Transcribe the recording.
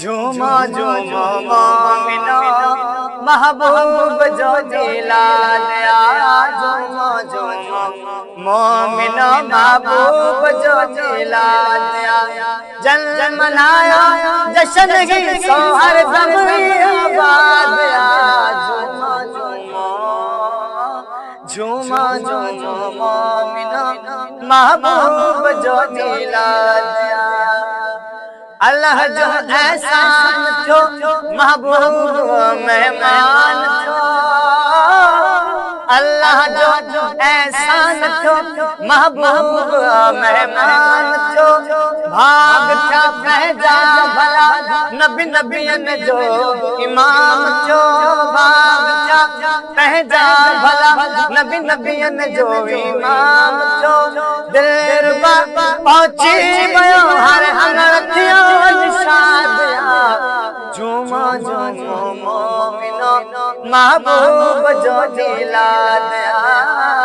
झूमा झूमा मोमिनो महबूब जो मिलाद आया। झूमा झूमा मोमिनो महबूब जो मिलाद आया। जश्न मनाया जश्न ही सोहर दम आबाद आया। झूमा झूमा मोमिनो महबूब जो मिलाद आया। अल्लाह जो एहसान थो महबूब मेहमान थो। अल्लाह जो एहसान थो महबूब मेहमान थो। भाग था पहजा भला नबी नबियन जो इमाम थो। भाग था पहजा भला नबी नबियन जो इमाम थो। दिल पहुंची वियो हर हंगड़ थियो निशाद आ। झूमा झूमा मोमिनो महबूब जो मिलाद आ।